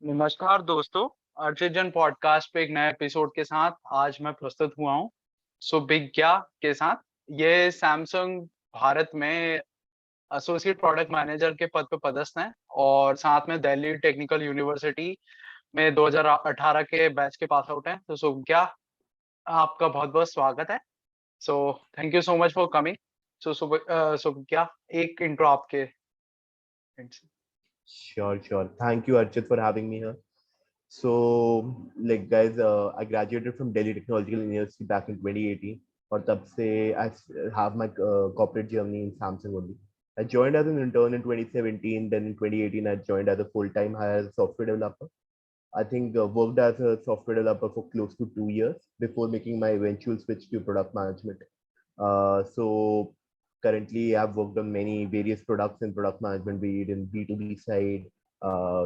नमस्कार दोस्तों, अर्चित जन पॉडकास्ट पे एक नए एपिसोड के साथ आज मैं प्रस्तुत हुआ हूँ सुविज्ञा के साथ। ये सैमसंग भारत में एसोसिएट प्रोडक्ट मैनेजर के पद पे पदस्थ हैं और साथ में दिल्ली टेक्निकल यूनिवर्सिटी में 2018 के बैच के पास आउट हैं। तो सुविज्ञा, आपका बहुत-बहुत स्वागत है। So thank you so much for coming. Suvigya, एक इंट्रो आपके एंड से। Sure, sure. Thank you, Archit, for having me here. So, like, guys, I graduated from Delhi Technological University back in 2018. और तब से have my corporate journey in Samsung only. I joined as an intern in 2017. Then in 2018, I joined as a full-time hire as a software developer. I think worked as a software developer for close to 2 years before making my eventual switch to product management. So currently I've worked on many various products in product management, be it in B2B side, uh,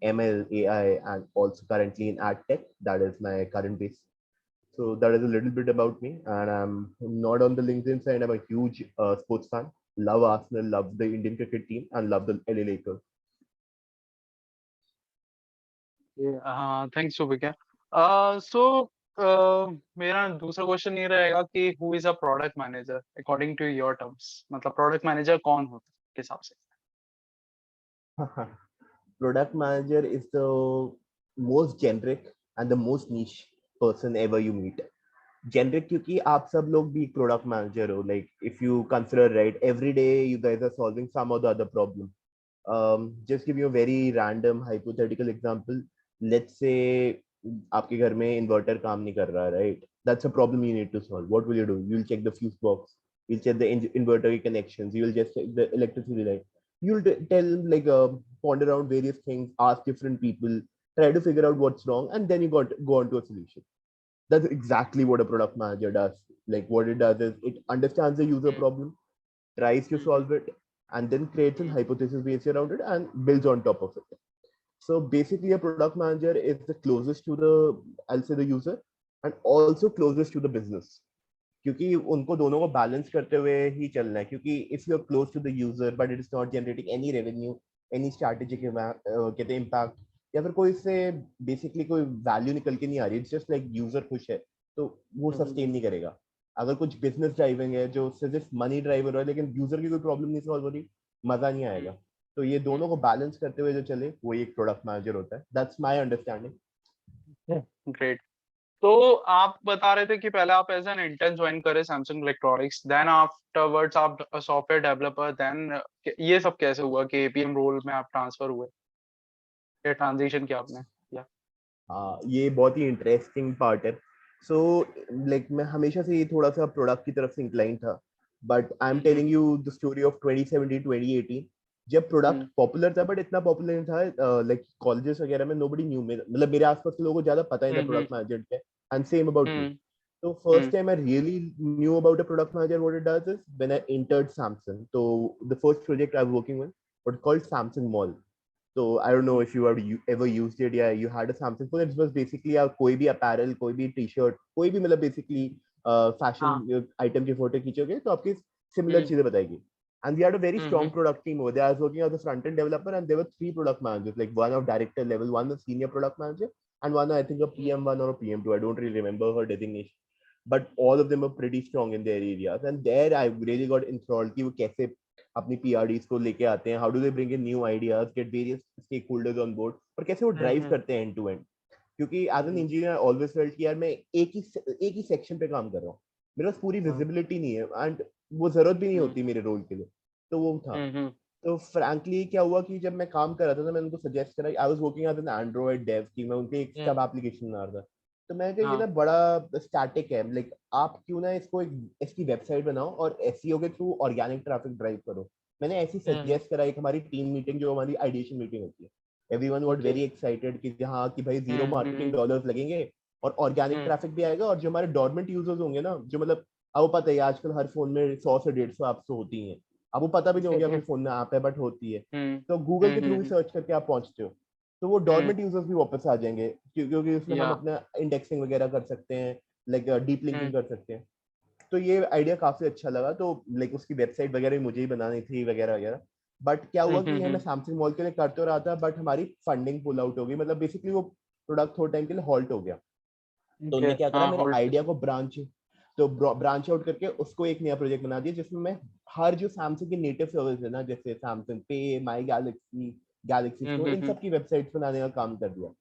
ML, AI, and also currently in ad tech. That is my current base. So that is a little bit about me. And I'm not on the LinkedIn side. I'm a huge sports fan. Love Arsenal, love the Indian cricket team, and love the LA Lakers. हाँ, thanks Suvigya. So मेरा दूसरा question ये रहेगा कि who is a product manager according to your terms, मतलब product manager कौन होता है आपके हिसाब से? Product manager is the most generic and the most niche person ever you meet. Generic क्योंकि आप सब लोग भी प्रोडक्ट मैनेजर हो. Like if you consider, right, every day you guys are solving some or the other problem. Just give you a very random hypothetical example. Let's say आपके घर में inverter काम नहीं कर रहा, right? That's a problem you need to solve. What will you do? You'll check the fuse box. You'll check the inverter connections. You'll just check the electricity line. You'll tell, like, ponder around various things, ask different people, try to figure out what's wrong, and then you go on to a solution. That's exactly what a product manager does. Like, what it does is it understands the user problem, tries to solve it, and then creates a hypothesis based around it and builds on top of it. So basically, a product manager is the closest to the, I'll say, the user, and also closest to the business. क्योंकि उनको दोनों को balance करते हुए ही चलना है. क्योंकि if you are close to the user but it is not generating any revenue, any strategic कहते हैं इम्पैक्ट, या फिर कोई इससे बेसिकली कोई वैल्यू निकल के नहीं आ रही, इट्स जस्ट लाइक यूजर खुश है, तो वो सस्टेन नहीं करेगा. अगर कुछ बिजनेस ड्राइविंग है जो सिर्फ मनी ड्राइवर है लेकिन यूजर की कोई प्रॉब्लम नहीं सॉल्व हो रही, मजा नहीं आएगा. तो ये दोनों को बैलेंस करते हुए जो चले वो एक प्रोडक्ट मैनेजर होता है. That's my understanding. ग्रेट। तो आप बता रहे थे कि पहले आप एज एन इंटर्न ज्वाइन करे सैमसंग इलेक्ट्रॉनिक्स, देन आफ्टरवर्ड्स आप सॉफ्टवेयर डेवलपर, देन ये सब कैसे हुआ कि एपीएम रोल में आप ट्रांसफर हुए या ट्रांजिशन किया आपने? या हाँ, ये बहुत ही इंटरेस्टिंग पार्ट है. सो लाइक मैं हमेशा से ये थोड़ा सा प्रोडक्ट की तरफ से इंक्लाइन था, but I am telling you the story of 2017 2018, जब प्रोडक्ट पॉपुलर था बट इतना पॉपुलर नहीं था. लाइक कॉलेजेस वगैरह में नोबडी न्यू, मतलब मेरे आसपास के लोगों को ज्यादा पता ही था प्रोडक्ट मैनेजर क्या है. And same about me. So first time I really knew about a product manager, what it does is when I entered Samsung. So the first project I was working with was called Samsung Mall. So I don't know if you have ever used it. Yeah, you had a Samsung phone. It was basically a कोई भी apparel, कोई भी t-shirt, कोई भी मतलब basically fashion हाँ। item की photo खींचोगे तो आपकी similar चीजें बताएगी. And we had a very strong product team over there. I was working as a front-end developer, and there were 3 product managers, like one of director level, one was senior product manager, and one I think a PM1 or a PM2. I don't really remember her designation, but all of them were pretty strong in their areas. And there I really got enthralled कि वो कैसे अपनी PRDs को लेके आते हैं, how do they bring in new ideas, get various stakeholders on board, और कैसे वो drive करते हैं end to end. क्योंकि as an engineer always felt कि यार मैं एक ही सेक्शन पे काम कर रहा हूँ, मेरे पास पूरी विजिबिलिटी नहीं है, एंड वो जरूरत भी नहीं होती मेरे रोल के लिए. तो वो था. तो फ्रैंकली क्या हुआ कि जब मैं काम कर रहा था तो मैंने उनको सजेस्ट करा, I was working as an Android dev की, मैं उनके एक सब एप्लीकेशन बना रहा था. तो मैं कहा ये ना बड़ा स्टैटिक है, लाइक आप क्यों ना इसको एक इसकी वेबसाइट बनाओ और एसईओ के थ्रू ऑर्गेनिक ट्रैफिक ड्राइव करो. मैंने ऐसी सजेस्ट करा. एक हमारी टीम मीटिंग जो हमारी आइडिएशन मीटिंग होती है, एवरीवन गॉट वेरी एक्साइटेड कि हाँ कि भाई जीरो मार्केटिंग डॉलर्स लगेंगे और ऑर्गेनिक ट्रैफिक भी आएगा, और जो हमारे डॉर्मेंट यूजर्स होंगे ना, जो मतलब आपको पता है आजकल हर फोन में 100 से 150 ऐप्स तो होती हैं, आपको पता भी नहीं होगा कि फोन में ऐप है बट होती है, तो गूगल के थ्रू भी सर्च करके आप पहुंचते हो, तो वो डॉर्मेंट यूजर्स भी वापस आ जाएंगे, क्योंकि उसमें हम या अपना इंडेक्सिंग वगैरह कर सकते हैं, लाइक डीप लिंकिंग कर सकते हैं. तो ये आइडिया काफी अच्छा लगा. तो लाइक उसकी वेबसाइट वगैरह भी मुझे ही बनानी थी वगैरह वगैरह. बट क्या हुआ कि ये मैं सैमसंग मॉल के लिए कर तो रहा था, बट हमारी फंडिंग पुल आउट हो गई, मतलब बेसिकली वो प्रोडक्ट थोड़े टाइम के लिए हॉल्ट हो गया। तो ओके, उनने क्या करा, हाँ, मेरे होल्ड। आइडिया को ब्रांच आउट करके उसको एक नया प्रोजेक्ट बना दिया, जिसमें मैं हर जो सैमसंग की नेटिव सर्विस है ना, जैसे सैमसंग पे, माई गैलेक्सी, गैलेक्सी स्टोर, इन सब की वेबसाइट्स बनाने का काम कर दिया।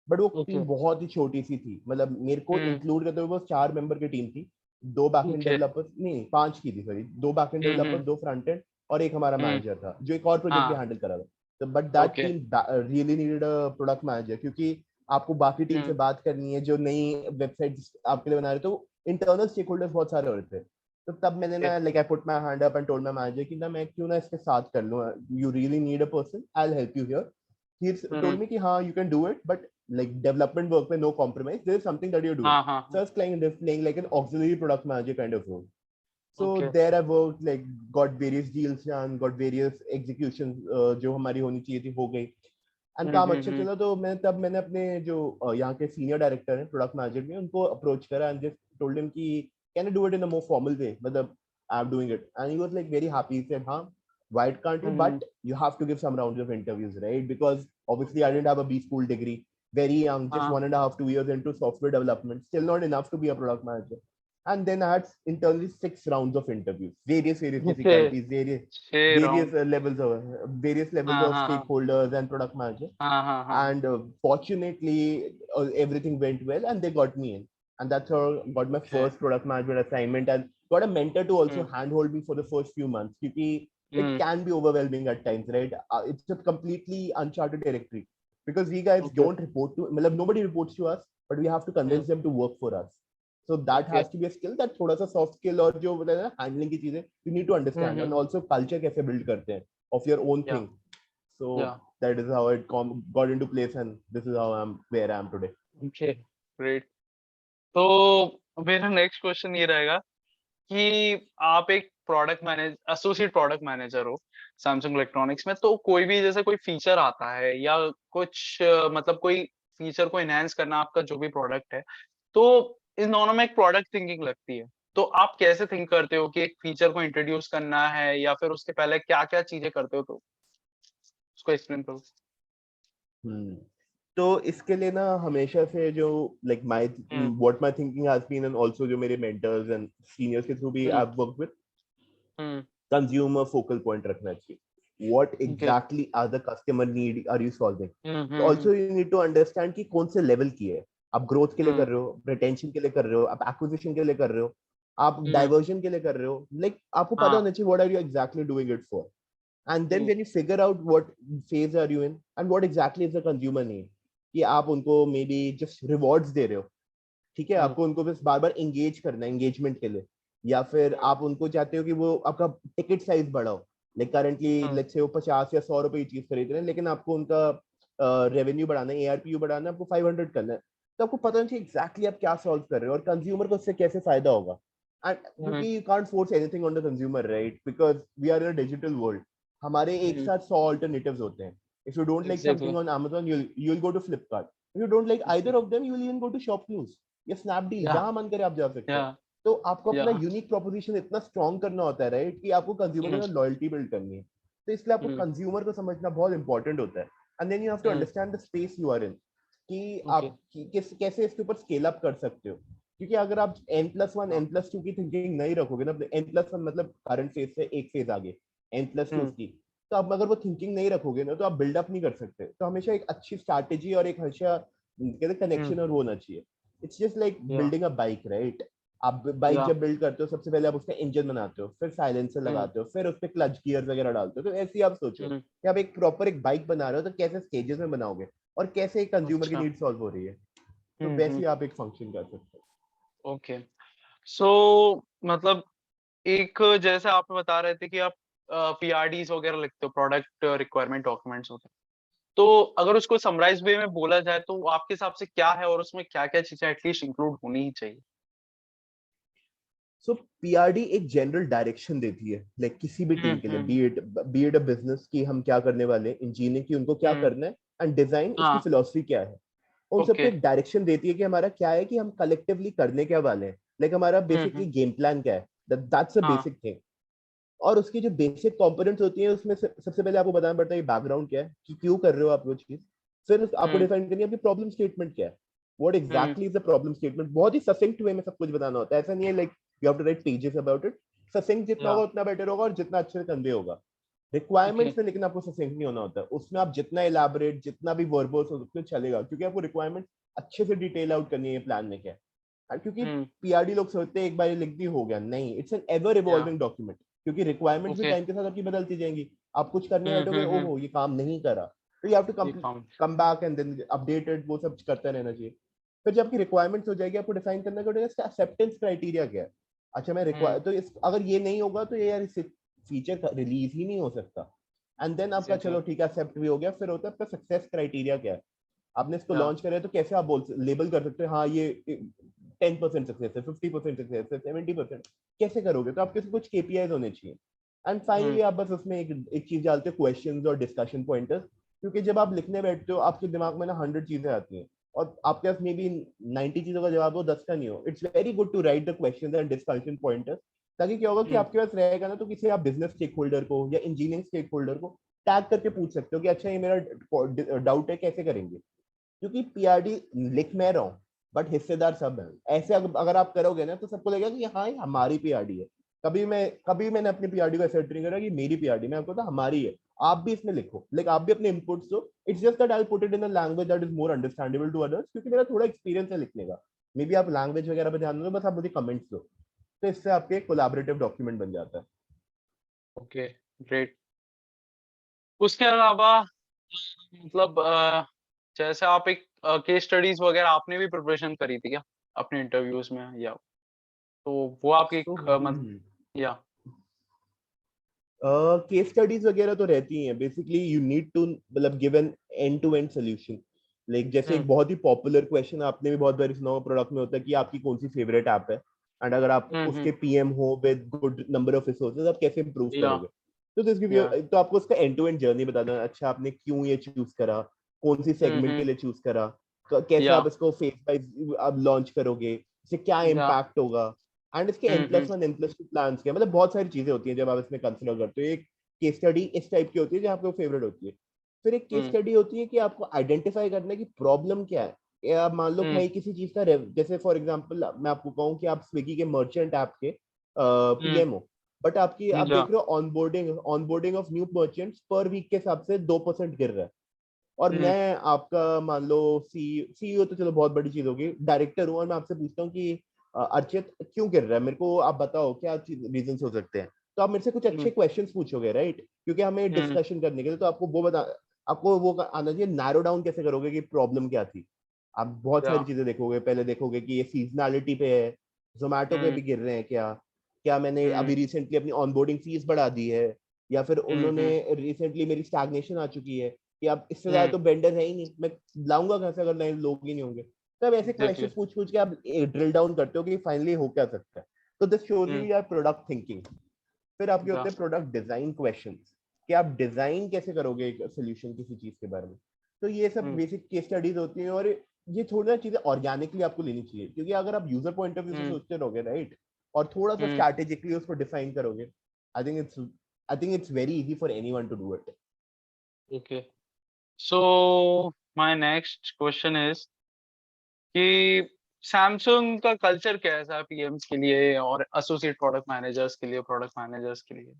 बट वो ओके। टीम बहुत ही छोटी सी थी, मतलब मेरे को हम्म। इंक्लूड करते हुए वो 4 मेंबर की टीम थी। 2 बैकएंड ओके। डेवलपर्स, नहीं 5 की थी, सॉरी, 2 बैकएंड डेवलपर्स, हम्म। 2 फ्रंट एंड, और एक हमारा हम्म। मैनेजर था जो एक और प्रोजेक्ट भी हाँ। हैंडल करा था। तो but that okay. Team really needed a product manager, क्योंकि आपको बाकी टीम से हम्म। बात करनी है जो नई वेबसाइट आपके लिए बना रहे, तो इंटरनल स्टेक होल्डर्स बहुत सारे हो रहे थे। तो तब मैंने ओके। ना, like I put my hand up and told my manager कि ना मैं क्यों ना इसके साथ कर लूं, you really need a person, I will help you here. He told me कि हाँ you can do it, but like development work में no compromise, there is something that you're doing. हाँ, हाँ, So I हाँ। was playing like an auxiliary product manager kind of role. So okay. there I worked, like got various deals done, got various executions जो हमारी होनी चाहिए थी हो गई, एंड काम अच्छा हम्म। चला। तो मैंने अपने जो यहाँ के सीनियर डायरेक्टर हैं प्रोडक्ट मैनेजर में, उनको अप्रोच करा एंड जस्ट टोल्ड हिम कि can I do it in a more formal way, मतलब I am doing it, and he was like very happy, he said हाँ why can't you, hmm. but you have to give some rounds of interviews, right? Because obviously I didn't have a B school degree, very young, just हाँ। 1.5 2 years into software development, still not enough to be a product manager. And then I had internally 6 rounds of interviews, various okay. difficulties, छह round. various levels हाँ, of हाँ, हाँ, stakeholders and product manager. हाँ, हाँ, हाँ। And fortunately everything went well and they got me in, and that's how I got my okay. first product management assignment, and got a mentor to also hmm. handhold me for the first few months, because it hmm. can be overwhelming at times, right? It's a completely uncharted territory, because we guys okay. don't report to, मतलब nobody reports to us, but we have to hmm. convince them to work for us. So that okay. has to be a skill, that थोड़ा सा soft skill, और जो बोलते हैं ना handling की चीजें, you need to understand, and hmm. also culture कैसे build करते हैं of your own या। thing. So या। that is how it got into place, and this is how I'm where I am today. Okay, great. तो मेरा next question ये रहेगा कि आप एक एसोसिएट प्रोडक्ट मैनेजर हो सैमसंग इलेक्ट्रॉनिक्स में, तो कोई भी जैसे कोई फीचर आता है या कुछ मतलब कोई फीचर को एनहांस करना आपका जो भी प्रोडक्ट है, तो इन दोनों में एक प्रोडक्ट थिंकिंग लगती है। तो आप कैसे थिंक करते हो कि एक फीचर को इंट्रोड्यूस करना है या फिर उसके पहले क्या-क्या चीजें करते हो, तो उसको एक्सप्लेन करो। Hmm. तो इसके लिए ना हमेशा से जो like my hmm. what my thinking has been, and also जो मेरे mentors and seniors के through भी हुँ। I've worked with, hmm. consumer focal point रखना चाहिए। What okay. exactly are the customer need are you solving? हुँ, तो हुँ, हुँ। also you need to understand कि कौन से लेवल की है, आप ग्रोथ के लिए हुँ। कर रहे हो, रिटेंशन के लिए कर रहे हो, आप एक्विजिशन के लिए कर रहे हो, आप हुँ। डाइवर्जन के लिए कर रहे हो, लाइक आपको पता हाँ। होना चाहिए what are you exactly doing it for. And then hmm. when you figure out what phase are you in and what exactly is the consumer need, कि आप उनको मे बी जस्ट रिवॉर्ड्स दे रहे हो, ठीक है, हुँ। आपको उनको बस बार बार एंगेज करना है एंगेजमेंट के लिए, या फिर हुँ। आप उनको चाहते हो कि वो आपका टिकट साइज बढ़ाओ, like currently hmm. Let's say वो 50 या 100 रुपए की चीज खरीद रहे हैं, लेकिन आपको उनका रेवेन्यू बढ़ाना है, एआरपीयू बढ़ाना है, आपको 500 करना है। तो आपको पता नहीं चाहिए एग्जैक्टली आप क्या सॉल्व कर रहे हो और कंज्यूमर को उससे कैसे फायदा होगा। And hmm. क्योंकि you can't force anything on the consumer, right, because we are in a digital world, हमारे एक हुँ। साथ 100 अल्टरनेटिव्स होते हैं। If you don't like exactly. Something on Amazon, you'll go to Flipkart. If you don't like either okay. of them, you will even go to Shopcluse या Snapdeal, या। जहां मन करे आप जा सकते या। हो। तो आपको या। अपना यूनिक प्रोपोजिशन इतना स्ट्रॉन्ग करना होता है, राइट, कि आपको कंज्यूमर के हुँ। साथ लॉयल्टी बिल्ड करनी है। तो इसलिए आपको हुँ। कंज्यूमर को समझना बहुत इंपॉर्टेंट होता है, and then you have to hmm. Understand the space you are in, कि ओके। आप कैसे इसके ऊपर स्केल अप कर सकते हो। क्योंकि अगर आप N+1 हाँ। N+2 की थिंकिंग नहीं रखोगे ना, N+1 मतलब करंट फेज से एक फेज आगे, N+2 हुँ। उसकी, तो आप अगर वो थिंकिंग नहीं रखोगे ना, तो आप बिल्डअप नहीं कर सकते। तो हमेशा एक अच्छी स्ट्रैटेजी और एक हमेशा कहते हुँ। कनेक्शन और वो होना चाहिए। इट्स जस्ट लाइक या। बिल्डिंग अ बाइक, राइट? आप बाइक या। जब बिल्ड करते हो, सबसे पहले आप उसका इंजन बनाते हो, फिर साइलेंसर हुँ। लगाते हो, फिर उस पर क्लच गियर वगैरह डालते हो। तो ऐसे ही आप सोचो हुँ। कि आप एक प्रॉपर एक बाइक बना रहे हो, तो कैसे स्टेजेस में बनाओगे और कैसे एक कंज्यूमर की अच्छा। नीड सॉल्व हो रही है, तो हुँ, वैसे हुँ। ही आप एक फंक्शन कर सकते हो। ओके। सो मतलब एक जैसे आप बता रहे थे कि आप पीआरडीज़ वगैरह लिखते हो, प्रोडक्ट रिक्वायरमेंट डॉक्यूमेंट्स होते हैं। तो अगर उसको समराइज़्ड वे में बोला जाए तो आपके हिसाब से क्या है और उसमें क्या-क्या चीज़ें एटलीस्ट इंक्लूड होनी ही चाहिए? सो पीआरडी एक जनरल डायरेक्शन देती है, लाइक किसी भी हुँ, टीम के लिए, हुँ। बी इट अ बिजनेस की हम क्या करने वाले हैं, इंजीनियरिंग की उनको क्या हुँ। करना है, एंड डिजाइन उसकी हाँ। फिलोसफी क्या है। उन सबको ओके। एक डायरेक्शन देती है कि हमारा क्या है, कि हम कलेक्टिवली करने क्या वाले हैं, लाइक हमारा हुँ, बेसिकली हुँ। गेम प्लान क्या है, दैट्स अ हाँ। Basic thing. और उसकी जो बेसिक कंपोनेंट्स होती हैं उसमें सबसे पहले आपको बताना पड़ता है बैकग्राउंड क्या है, कि क्यों कर रहे हो आप वो चीज। फिर आपको डिफाइन करनी है आपकी प्रॉब्लम स्टेटमेंट क्या है, what exactly is the problem statement. बहुत ही ससिंक्ट वे में सब कुछ बताना होता है, ऐसा नहीं है like you have to write pages about it. Succinct जितना होगा या उतना बेटर होगा और जितना अच्छे से कन्वे होगा। ओके रिक्वायरमेंट्स में लेकिन आपको ससिंक्ट नहीं होना होता है, उसमें आप जितना इलाबोरेट जितना भी वर्बोस हो उतना चलेगा, क्योंकि आपको रिक्वायरमेंट अच्छे से डिटेल आउट करनी है प्लान में क्या है। क्योंकि पीआरडी लोग सोचते हैं एक बार ये लिख दी हो गया, नहीं, इट्स एन एवर या इवॉल्विंग डॉक्यूमेंट, क्योंकि रिक्वायरमेंट्स भी ओके टाइम के साथ आपकी बदलती जाएंगी। आप कुछ करने बैठोगे, ओहो ये काम नहीं करा, तो यू हैव टू ये काम come back and then updated, वो सब करते रहना चाहिए। फिर जब आपकी रिक्वायरमेंट्स हो जाएगी आपको डिफाइन करना पड़ेगा इसका एक्सेप्टेंस क्राइटेरिया क्या है। अच्छा मैं रिक्वायर हम्म तो इस अगर ये नहीं होगा तो ये यार इस फीचर रिलीज ही नहीं हो सकता। एंड देन आपका एग्जैक्टली चलो ठीक है एक्सेप्ट भी हो गया, फिर होता है आपका सक्सेस क्राइटेरिया क्या है। आपने इसको या लॉन्च करा है तो कैसे आप बोल लेबल कर सकते हैं हाँ ये 10% सक्सेस है, 50% सक्सेस है, 70%, कैसे करोगे। तो आपके कुछ केपीआईज होने चाहिए। एंड फाइनली आप बस उसमें एक चीज डालते हो, क्वेश्चंस और डिस्कशन पॉइंटर्स। क्योंकि जब आप लिखने बैठते हो आपके दिमाग में ना 100 चीजें आती हैं और आपके पास मे बी 90 चीजों का जवाब हो, 10 का नहीं हो। It's very good to write the questions and discussion pointers, ताकि क्या होगा कि आपके पास रहेगा ना, तो किसी आप बिजनेस स्टेक होल्डर को या इंजीनियरिंग स्टेक होल्डर को टैग करके पूछ सकते हो कि अच्छा ये मेरा डाउट है, कैसे करेंगे। क्योंकि पीआरडी लिख मैं रहा हूँ बट हिस्सेदार सब है। ऐसे अगर आप करोगे ना तो सबको लगेगा कि हाँ ये हमारी पीआरडी है। कभी मैंने अपनी पीआरडी को एक्सेप्ट नहीं करा कि मेरी पीआरडी, मैं आपको तो हमारी है। आप भी इसमें लिखो, लाइक आप भी अपने इनपुट्स दो। It's just that I put it in a language that is more understandable to others, क्योंकि मेरा थोड़ा एक्सपीरियंस है लिखने का। मे बी आप लैंग्वेज वगैरह पे ध्यान दो, बस आप मुझे कमेंट्स दो, तो इससे आपके एक कोलैबोरेटिव डॉक्यूमेंट बन जाता है। Okay great. उसके अलावा मतलब जैसे आप एक केस स्टडीज वगैरह आपने भी प्रिपरेशन करी थी क्या अपने इंटरव्यूज में, या तो वो आपकी तो मतलब या केस स्टडीज वगैरह तो रहती हैं। बेसिकली यू नीड टू मतलब give an end to end solution. Like जैसे एक हम्म बहुत ही पॉपुलर क्वेश्चन आपने भी बहुत बार सुना हो प्रोडक्ट में, होता है कि आपकी कौन सी फेवरेट ऐप है, एंड अगर आप उसके हम्म पीएम हो with good number of resources आप कैसे इंप्रूव या करोगे। तो दिस गिव यू, या तो आपको उसका एंड टू एंड जर्नी बताना है। अच्छा आपने क्यों ये चूज करा, कौन सी सेगमेंट के हम्म लिए चूज करा, कैसे या आप इसको फेस बाय आप लॉन्च करोगे, इससे क्या या इम्पैक्ट होगा, एंड इसके N+1 N+2 प्लान्स क्या, मतलब बहुत सारी चीजें होती हैं जब आप इसमें कंसिडर करते हो। एक केस स्टडी इस टाइप की होती है जो आपको फेवरेट होती है। फिर एक केस हम्म स्टडी होती है कि आपको आइडेंटिफाई करना है कि प्रॉब्लम क्या है। या आप मान लो हम्म भाई किसी चीज का जैसे फॉर एग्जांपल मैं आपको कहूँ कि आप स्विगी के मर्चेंट ऐप के हम्म पीएम हो, बट आपकी आप या देख रहे हो ऑनबोर्डिंग ऑफ न्यू मर्चेंट्स पर वीक के हिसाब से 2% गिर रहा है। और हम्म मैं आपका मान लो सीईओ तो चलो बहुत बड़ी चीज होगी, डायरेक्टर हूँ और मैं आपसे पूछता हूँ कि अर्चित क्यों गिर रहा है, मेरे को आप बताओ क्या रीजन हो सकते हैं। तो आप मेरे से कुछ अच्छे हम्म क्वेश्चंस पूछोगे राइट, क्योंकि हमें हम्म डिस्कशन करने के लिए। तो आपको वो आना चाहिए, नैरो डाउन कैसे करोगे कि प्रॉब्लम क्या थी। आप बहुत या सारी चीजें देखोगे, पहले देखोगे कि ये सीजनैलिटी पे है, जोमेटो पे हम्म भी गिर रहे हैं क्या, क्या मैंने हम्म अभी रिसेंटली अपनी ऑनबोर्डिंग फीस बढ़ा दी है, या फिर उन्होंने हम्म रिसेंटली मेरी स्टैग्नेशन आ चुकी है, कि अब इससे ज्यादा हम्म तो वेंडर है ही नहीं, मैं लाऊंगा कहाँ से अगर नए लोग ही नहीं होंगे। तो अब ऐसे एग्जैक्टली क्वेश्चन पूछ पूछ के आप ड्रिल डाउन करते हो कि फाइनली हो क्या सकता है। तो दिस शोज यू हम्म यार प्रोडक्ट थिंकिंग। फिर आपके या होते हैं प्रोडक्ट डिजाइन क्वेश्चंस, कि आप डिजाइन कैसे करोगे एक सोल्यूशन किसी चीज के बारे में। तो ये सब हम्म बेसिक केस स्टडीज होती हैं। और ये थोड़ी ना चीजें ऑर्गेनिकली आपको लेनी चाहिए, क्योंकि अगर आप यूजर पॉइंट ऑफ व्यू से हम्म सोचते रहोगे राइट, और थोड़ा सा हम्म स्ट्रैटेजिकली उसको डिफाइन करोगे, I think it's I think it's very easy for anyone to do it. Okay. So my next question is कि सैमसंग का कल्चर कैसा है पीएम्स के लिए और एसोसिएट प्रोडक्ट मैनेजर्स के लिए, प्रोडक्ट मैनेजर्स के लिए?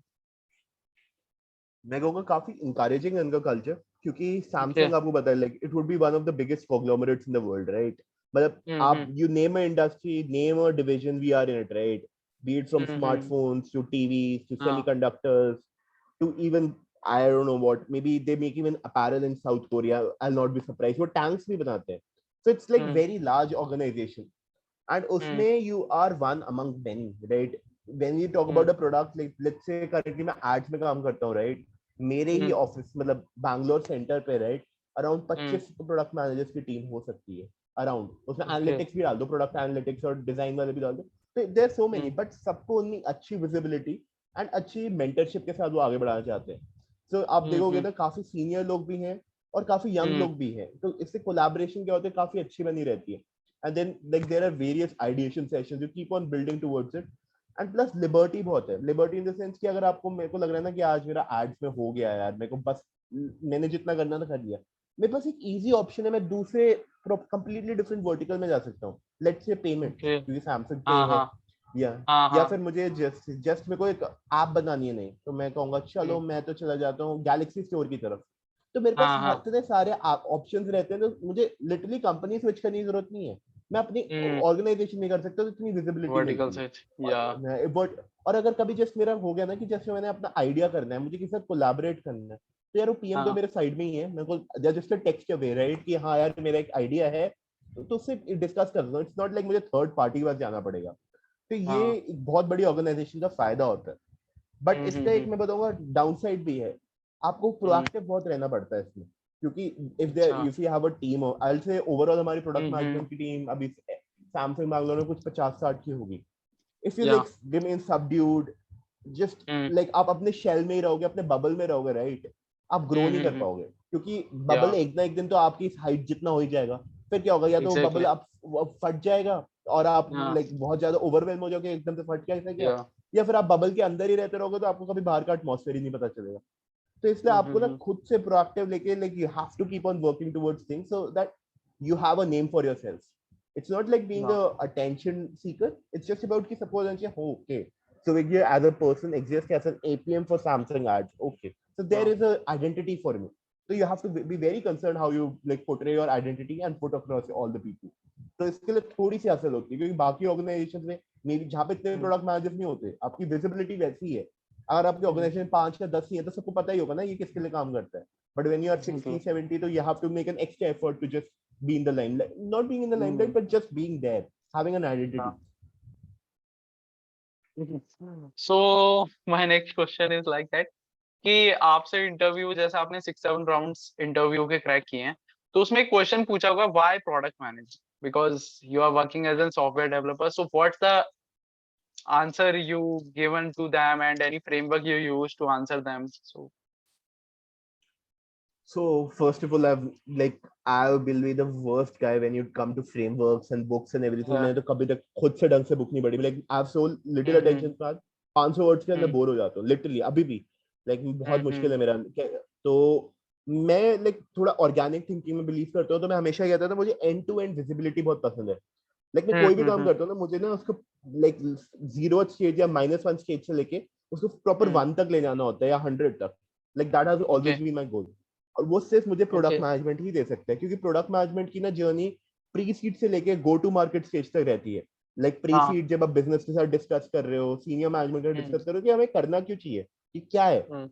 मैं कहूँगा काफी इंकरेजिंग है इनका कल्चर, क्योंकि ओके। सैमसंग आपको पता है like it would be one of the biggest conglomerates in the world right. मतलब आप hmm you name a industry, name a division, we are in it right. Be it from hmm smartphones to TVs to हाँ semiconductors to even I don't know what, maybe they make even apparel in South Korea. I'll not be surprised. वो tanks भी बनाते हैं. So it's like hmm very large organization. And हम्म उसमें you are one among many, right? When you talk hmm about a product, like let's say currently मैं ads में काम करता हूँ, right? मेरे ही हम्म ऑफिस मतलब बैंगलोर सेंटर पे राइट अराउंड हम्म 25 product managers की टीम हो सकती है अराउंड। उसमें ओके। एनालिटिक्स भी डाल दो, प्रोडक्ट एनालिटिक्स और डिजाइन वाले भी डाल दो। तो there so many, hmm but सबको उतनी अच्छी विजिबिलिटी एंड अच्छी मेंटरशिप के साथ वो आगे बढ़ाना चाहते हैं। सो आप देखोगे हम्म ना काफी सीनियर लोग भी हैं और काफी यंग हम्म लोग भी हैं, तो इससे कोलैबोरेशन क्या होता है काफी अच्छी बनी रहती है। And then like there are various ideation sessions, you keep on building towards it. And plus liberty बहुत है, लिबर्टी इन द सेंस कि अगर आपको, मेरे को लग रहा है ना कि आज मेरा एड्स में हो गया है यार, मेरे को बस मैंने जितना करना था कर लिया, मेरे पास एक इजी ऑप्शन है, मैं दूसरे कंप्लीटली डिफरेंट वर्टिकल में जा सकता हूँ, लेट्स से पेमेंट, ओके। क्योंकि सैमसंग पे हाँ है, हाँ या हाँ या हाँ। फिर मुझे जस्ट मेरे को एक ऐप बनानी है, नहीं तो मैं कहूंगा चलो मैं तो चला जाता हूँ गैलेक्सी स्टोर की तरफ, तो मेरे पास हाँ हाँ। इतने सारे ऑप्शंस रहते हैं, तो मुझे लिटरली कंपनी स्विच करने की जरूरत नहीं है, मैं अपनी हम्म। ऑर्गेनाइजेशन में कर सकता हूँ, तो इतनी विजिबिलिटी वर्टिकल मिलती है। स्विच। या। बट और अगर कभी जस्ट मेरा हो गया ना कि जैसे मैंने अपना आइडिया करना है, मुझे किसी साथ कोलैबोरेट करना है, तो यार वो पीएम तो हाँ मेरे साइड में ही है, मेरे को जस्ट टेक्स्ट अवे राइट कि हाँ यार मेरा एक आइडिया है, तो उससे डिस्कस कर लो, इट्स नॉट लाइक मुझे थर्ड पार्टी के पास जाना पड़ेगा। तो ये हाँ। एक बहुत बड़ी ऑर्गेनाइजेशन का फायदा होता है। बट इसका एक हम्म। मैं बताऊंगा डाउन साइड भी है, आपको हम्म। प्रोएक्टिव बहुत रहना पड़ता है इसमें, क्योंकि अच्छा। If you have a team, I will say overall हमारी प्रोडक्ट हम्म। मैनेजमेंट की टीम अभी सैमसंग बैंगलोर में कुछ 50-60 की होगी। इफ यू या। लाइक रिमेन सबड्यूड, जस्ट हम्म। लाइक आप अपने शेल में ही रहोगे, अपने बबल में रहोगे, राइट, आप ग्रो नहीं कर हम्म। पाओगे, क्योंकि या। बबल एक ना एक दिन तो आपकी हाइट जितना हो ही जाएगा, फिर क्या होगा, या तो बबल एग्जैक्टली। आप फट जाएगा और आप हाँ। लाइक बहुत ज्यादा ओवरवेलम हो जाओगे, एकदम से फट कैसे गया, या। या फिर आप बबल के अंदर ही रहते रहोगे, तो आपको कभी बाहर का एटमॉस्फेयर ही नहीं पता चलेगा। तो इसलिए आपको ना हम्म। खुद से प्रोएक्टिव लेके, like you have to keep on working towards things so that you have a name for yourself. It's not like being या। a attention seeker. It's just about ki suppose and say, oh, okay. So like you as a person exist as an APM for Samsung ads. Okay. So there हाँ। is a identity for me. So you have to be very concerned how you like portray your identity and put across all the people. तो इसके लिए थोड़ी सी हासिल होती है, क्योंकि बाकी ऑर्गेनाइजेशन में मे बी जहाँ पे इतने हम्म। प्रोडक्ट मैनेजर नहीं होते, आपकी विजिबिलिटी वैसी है, अगर आपकी ऑर्गेनाइजेशन 5 या 10 ही है तो सबको पता ही होगा ना ये किसके लिए काम करता है। But when you are 60, exactly. 70, so you have to make an extra effort to just be in the limelight, not being in the limelight, hmm. but just being there, having an identity. हाँ। सो my next question is like that कि आपसे interview, जैसे आपने 6-7 rounds interview के crack किए हैं, तो उसमें एक क्वेश्चन पूछा होगा why product manager, because you are working as an software developer, so what's the answer you given to them and any framework you use to answer them? So So first of all, I will be the worst guy when you come to frameworks and books and everything. yeah. मैंने तो कभी तक खुद से ढंग से book नहीं पढ़ी, like I have so little Mm-hmm. attention span, 500 words के अंदर Mm-hmm. बोर हो जाता हूँ लिटरली अभी भी, लाइक बहुत Mm-hmm. मुश्किल है मेरा। तो मैं लाइक थोड़ा ऑर्गेनिक थिंकिंग में बिलीव करता हूँ, तो मैं हमेशा कहता था मुझे एंड टू एंड विजिबिलिटी बहुत पसंद है। लाइक मैं कोई भी काम Mm-hmm. करता हूँ ना, मुझे ना उसको लाइक 0 स्टेज या -1 स्टेज से लेके उसको प्रॉपर 1 तक ले जाना होता है या 100 तक, like that has always Okay. Been my goal. और वो सिर्फ मुझे प्रोडक्ट Okay. मैनेजमेंट ही दे सकता है, क्योंकि प्रोडक्ट मैनेजमेंट की ना जर्नी प्री सीड से लेके गो टू मार्केट स्टेज तक रहती है। लाइक प्री हाँ. सीड जब आप बिजनेस के साथ डिस्कस कर रहे हो, सीनियर मैनेजमेंट के साथ Mm. डिस्कस कर रहे हो कि हमें करना क्यों चाहिए, कि क्या है, Mm.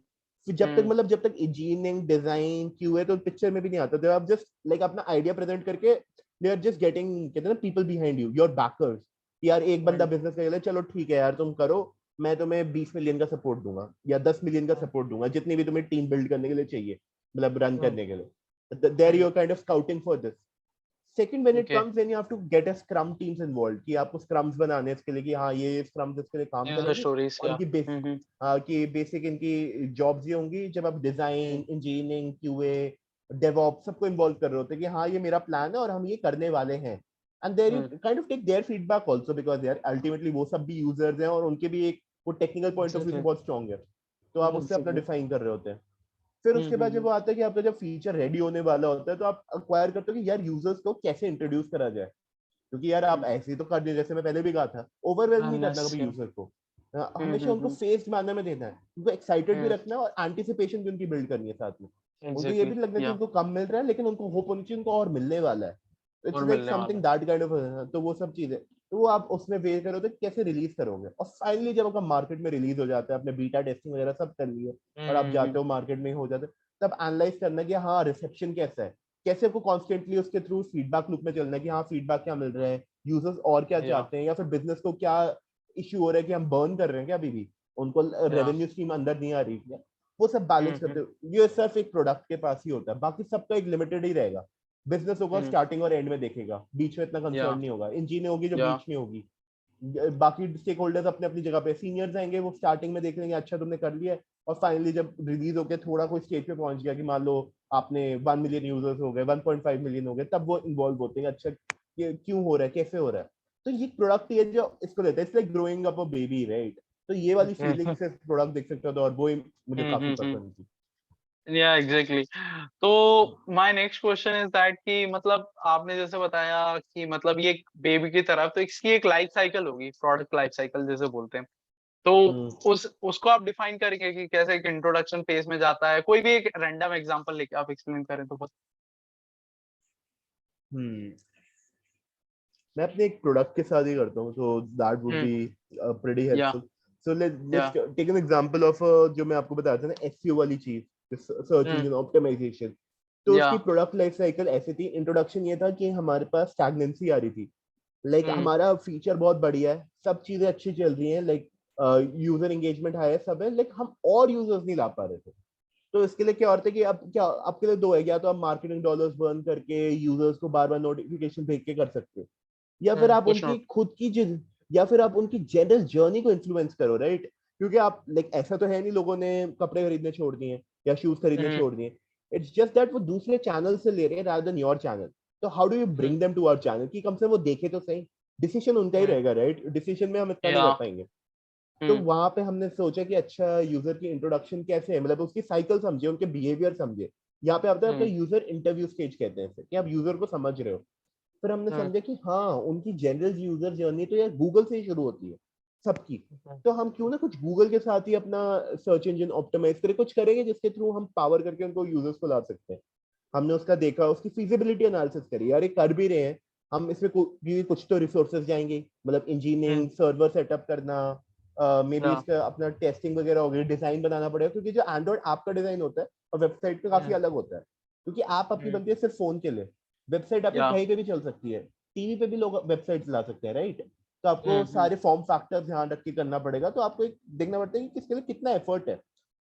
फिर जब तक Mm. मतलब जब तक इंजीनियरिंग डिजाइन क्यूए तो पिक्चर में भी नहीं आता, जब आप जस्ट लाइक अपना आइडिया प्रेजेंट करके दे आर जस्ट गेटिंग, कहते हैं ना people behind you, your bakers, यार एक बंदा Mm. बिजनेस कर ले, चलो ठीक है यार तुम करो, मैं तुम्हें 20 मिलियन का सपोर्ट दूंगा या 10 मिलियन का Mm. सपोर्ट दूंगा, जितनी भी तुम्हें टीम बिल्ड करने के लिए चाहिए, मतलब रन Mm. करने के लिए, there you Mm. Are kind of scouting for this. Second when it Okay. Comes when you have to get a scrum teams involved, कि आपको स्क्रम्स बनाने हैं इसके लिए, कि हाँ ये स्क्रम्स इसके लिए काम User करेंगे, stories. और Yeah. इनकी Mm-hmm. कि बेसिक इनकी जॉब्स ये होंगी जब आप Mm. Design, engineering, QA, DevOps सबको इन्वॉल्व कर रहे होते हैं कि हाँ ये मेरा प्लान है और हम ये करने वाले हैं, and there you Mm. Kind of take their feedback also, because यार अल्टीमेटली वो सब भी यूजर्स हैं और उनके भी एक वो टेक्निकल पॉइंट ऑफ व्यू से Exactly. बहुत स्ट्रांग है, तो आप उससे अपना Exactly. डिफाइन कर रहे होते हैं। फिर उसके बाद जब Mm-hmm. वो आता है कि आपका जब फीचर रेडी होने वाला होता है, तो आप अक्वायर करते हो कि यार यूजर्स को कैसे इंट्रोड्यूस करा जाए, क्योंकि यार आप Mm. ऐसे ही तो कर दिए, जैसे मैं पहले भी कहा था, ओवरवेलम नहीं करना कभी Unnecessary. यूजर को, हमेशा उनको Mm-hmm. फेस्ड मैनर में देना है, उनको एक्साइटेड भी Mm. रखना है और एंटिसिपेशन भी उनकी बिल्ड करनी है साथ में, उनको ये भी Exactly. लगना चाहिए Yeah. उनको कम मिल रहा है, लेकिन उनको होप होनी चाहिए उनको और मिलने वाला है, इट्स और लाइक मिलने वाला समथिंग है. दैट काइंड ऑफ, तो वो सब चीजें, तो वो आप उसमें वे करो तो कैसे रिलीज करोगे, और फाइनली जब आपका मार्केट में रिलीज हो जाता है, आपने बीटा टेस्टिंग वगैरह सब कर लिया और आप Mm-hmm. जाते हो मार्केट में हो जाते हो, तब एनालाइज करना कि हाँ रिसेप्शन कैसा है, कैसे आपको कॉन्स्टेंटली उसके थ्रू फीडबैक लूप में चलना है कि हाँ फीडबैक क्या मिल रहा है, यूजर्स और क्या Yeah. चाहते हैं, या फिर बिजनेस को क्या इश्यू हो रहा है कि हम बर्न कर रहे हैं क्या अभी भी, उनको Yeah. रेवेन्यू स्ट्रीम अंदर नहीं आ रही है, वो सब बैलेंस Mm-hmm. करते हो, ये सिर्फ एक प्रोडक्ट के पास ही होता है, बाकी सबका एक लिमिटेड ही रहेगा। बिजनेस होगा Mm. स्टार्टिंग और एंड में देखेगा, बीच में इतना कंसर्न Yeah. नहीं होगा, इंजीनियर होगी जो Yeah. बीच में होगी, बाकी स्टेक होल्डर्स अपने अपनी जगह पे, सीनियर्स आएंगे वो स्टार्टिंग में देख लेंगे अच्छा तुमने कर लिया है, और फाइनली जब रिलीज होकर थोड़ा कोई स्टेज पे पहुंच गया कि मान लो आपने 1 मिलियन यूजर्स हो गए, 1.5 मिलियन हो गए, तब वो इन्वॉल्व होते हैं, अच्छा क्यों हो रहा है, कैसे हो रहा है, तो ये प्रोडक्ट ये जो इसको देता है, it's like growing up a baby, right? तो ये वाली फीलिंग से प्रोडक्ट देख सकते हो, तो और वो ही मुझे काफी पसंद थी। या एग्जैक्टली। तो my next question is that कि मतलब आपने जैसे बताया कि मतलब ये बेबी की तरफ, तो इसकी एक लाइफ साइकिल होगी, प्रोडक्ट लाइफ साइकिल जैसे बोलते हैं, तो उस उसको आप डिफाइन करेंगे कि कैसे एक इंट्रोडक्शन फेज में जाता है? कोई भी एक रैंडम एग्जांपल लेके आप एक्सप्लेन करें तो बहुत। हम्म मैं अपने एक प्रोडक्ट के साथ ही करता हूँ, so that would hmm. Be pretty या हेल्पफुल। सो या let's take an example of जो मैं आपको बताया था ना, एसईओ वाली चीज, सर्च हम्म। Engine optimisation. तो या उसकी प्रोडक्ट लाइफ साइकिल ऐसी थी, इंट्रोडक्शन ये था कि हमारे पास स्टैग्नेंसी आ रही थी, लाइक हम्म। हमारा फीचर बहुत बढ़िया है, सब चीजें अच्छी चल रही हैं, लाइक यूजर एंगेजमेंट हाई है, सब है, लाइक हम और यूजर्स नहीं ला पा रहे थे। तो इसके लिए क्या होता है कि अब क्या आपके लिए दो है, या तो आप मार्केटिंग डॉलर्स बर्न करके यूजर्स को बार बार नोटिफिकेशन भेज के कर सकते हो, या फिर आप पुश उनकी नोट। खुद की या फिर आप उनकी जनरल जर्नी को इन्फ्लुएंस करो, राइट? क्योंकि आप लाइक ऐसा तो है नहीं लोगों ने कपड़े खरीदने छोड़ दिए या शूज खरीदने हम्म। छोड़ दिए, इट्स जस्ट दैट वो दूसरे चैनल से ले रहे हैं रादर देन योर चैनल। तो how do you hmm. Bring them to our channel कि कम से कम वो देखे तो सही, डिसीजन उनका ही हम्म। रहेगा, राइट? डिसीजन में हम इतना नहीं या कर पाएंगे। तो हम्म। वहां पे हमने सोचा कि अच्छा यूजर की इंट्रोडक्शन कैसे है, मतलब उसकी साइकिल समझे, उनके बिहेवियर समझे। यहाँ पे आता है आपका हम्म। यूजर इंटरव्यू स्टेज कहते हैं इसे, कि आप यूजर को समझ रहे हो। फिर हमने हम्म। समझा कि हाँ, उनकी जनरल यूजर जर्नी तो यार गूगल से ही शुरू होती है सबकी। हम्म। तो हम क्यों ना कुछ गूगल के साथ ही अपना सर्च इंजन ऑप्टिमाइज करें, कुछ करेंगे जिसके थ्रू हम पावर करके उनको यूजर्स को ला सकते हैं। हमने उसका देखा, उसकी फीजिबिलिटी एनालिसिस करी, यार ये कर भी रहे हैं, हम इसमें कुछ तो रिसोर्सेज जाएंगे, मतलब हम्म। इंजीनियरिंग, सर्वर सेटअप करना, मे बी या इसका अपना टेस्टिंग वगैरह हो गई, डिजाइन बनाना पड़ेगा, क्योंकि जो एंड्रॉइड ऐप का डिजाइन होता है और वेबसाइट का काफी हम्म। अलग होता है। क्योंकि ऐप आपकी हम्म। बनती है सिर्फ फोन के लिए, वेबसाइट आपकी या कहीं पे भी चल सकती है, टीवी पे भी लोग वेबसाइट चला सकते हैं, राइट? तो आपको हम्म। सारे फॉर्म फैक्टर्स ध्यान रख के करना पड़ेगा, तो आपको एक देखना पड़ता है कि किसके लिए कितना एफर्ट है।